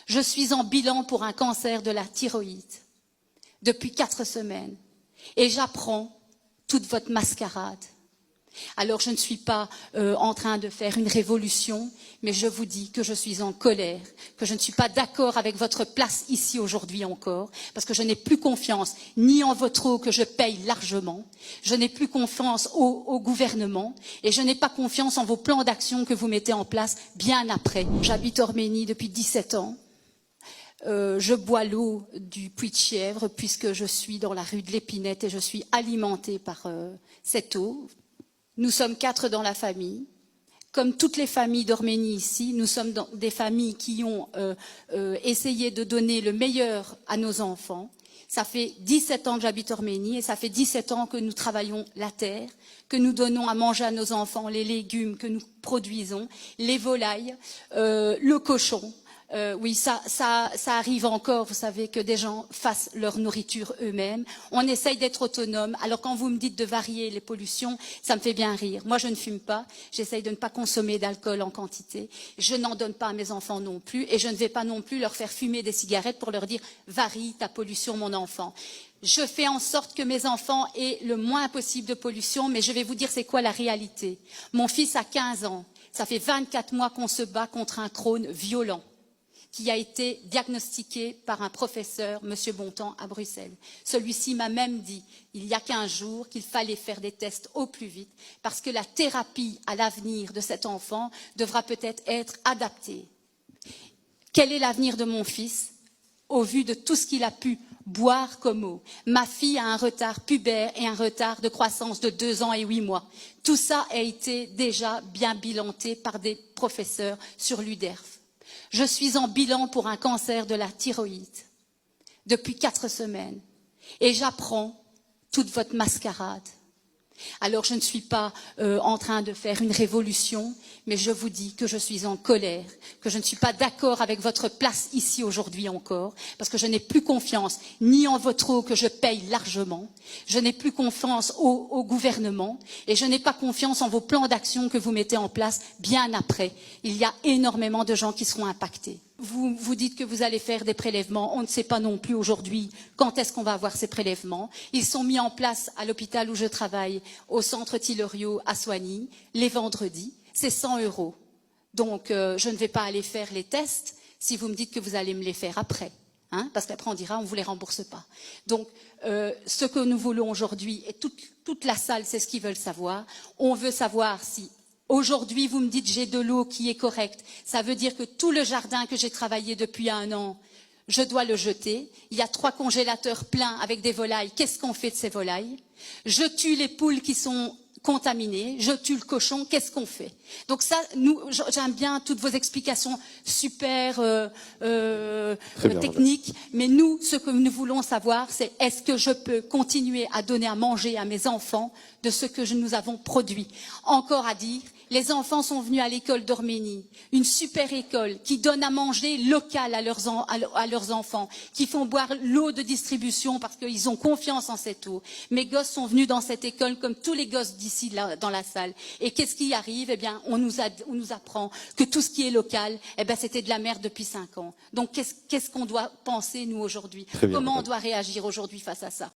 Je suis en bilan pour un cancer de la thyroïde depuis 4 semaines et j'apprends toute votre mascarade. Alors je ne suis pas en train de faire une révolution, mais je vous dis que je suis en colère, que je ne suis pas d'accord avec votre place ici aujourd'hui encore, parce que je n'ai plus confiance ni en votre eau que je paye largement, je n'ai plus confiance au gouvernement et je n'ai pas confiance en vos plans d'action que vous mettez en place bien après. J'habite Orménie depuis 17 ans. Je bois l'eau du puits de Chièvre puisque je suis dans la rue de l'Épinette et je suis alimentée par cette eau. Nous sommes 4 dans la famille. Comme toutes les familles d'Orménie ici, nous sommes des familles qui ont essayé de donner le meilleur à nos enfants. Ça fait 17 ans que j'habite Orménie et ça fait 17 ans que nous travaillons la terre, que nous donnons à manger à nos enfants les légumes que nous produisons, les volailles, le cochon. Oui, ça arrive encore, vous savez, que des gens fassent leur nourriture eux-mêmes. On essaye d'être autonome. Alors quand vous me dites de varier les pollutions, ça me fait bien rire. Moi, je ne fume pas. J'essaye de ne pas consommer d'alcool en quantité. Je n'en donne pas à mes enfants non plus. Et je ne vais pas non plus leur faire fumer des cigarettes pour leur dire « varie ta pollution, mon enfant ». Je fais en sorte que mes enfants aient le moins possible de pollution, mais je vais vous dire c'est quoi la réalité. Mon fils a 15 ans. Ça fait 24 mois qu'on se bat contre un Crohn violent, qui a été diagnostiqué par un professeur, M. Bontemps, à Bruxelles. Celui-ci m'a même dit, il y a 15 jours, qu'il fallait faire des tests au plus vite, parce que la thérapie à l'avenir de cet enfant devra peut-être être adaptée. Quel est l'avenir de mon fils, au vu de tout ce qu'il a pu boire comme eau? Ma fille a un retard pubaire et un retard de croissance de 2 ans et 8 mois. Tout ça a été déjà bien bilanté par des professeurs sur l'UDERF. Je suis en bilan pour un cancer de la thyroïde depuis 4 semaines et j'apprends toute votre mascarade. Alors je ne suis pas en train de faire une révolution, mais je vous dis que je suis en colère, que je ne suis pas d'accord avec votre place ici aujourd'hui encore, parce que je n'ai plus confiance ni en votre eau que je paye largement, je n'ai plus confiance au gouvernement et je n'ai pas confiance en vos plans d'action que vous mettez en place bien après. Il y a énormément de gens qui seront impactés. Vous dites que vous allez faire des prélèvements. On ne sait pas non plus aujourd'hui quand est-ce qu'on va avoir ces prélèvements. Ils sont mis en place à l'hôpital où je travaille, au centre Tilorio à Soigny, les vendredis. C'est 100 €. Donc, je ne vais pas aller faire les tests si vous me dites que vous allez me les faire après. Hein, parce qu'après, on dira on ne vous les rembourse pas. Donc, ce que nous voulons aujourd'hui, et toute la salle, c'est ce qu'ils veulent savoir. On veut savoir si aujourd'hui, vous me dites j'ai de l'eau qui est correcte. Ça veut dire que tout le jardin que j'ai travaillé depuis 1 an, je dois le jeter. Il y a 3 congélateurs pleins avec des volailles. Qu'est-ce qu'on fait de ces volailles? Je tue les poules qui sont contaminées. Je tue le cochon. Qu'est-ce qu'on fait? Donc ça, j'aime bien toutes vos explications super techniques. Mais nous, ce que nous voulons savoir, c'est est-ce que je peux continuer à donner à manger à mes enfants de ce que nous avons produit? Encore à dire, les enfants sont venus à l'école d'Orménie, une super école qui donne à manger local à leurs enfants, qui font boire l'eau de distribution parce qu'ils ont confiance en cette eau. Mes gosses sont venus dans cette école comme tous les gosses d'ici dans la salle. Et qu'est-ce qui arrive? Eh bien, on nous apprend que tout ce qui est local, eh bien, c'était de la merde depuis 5 ans. Donc, qu'est-ce qu'on doit penser, nous, aujourd'hui? Comment on doit réagir aujourd'hui face à ça?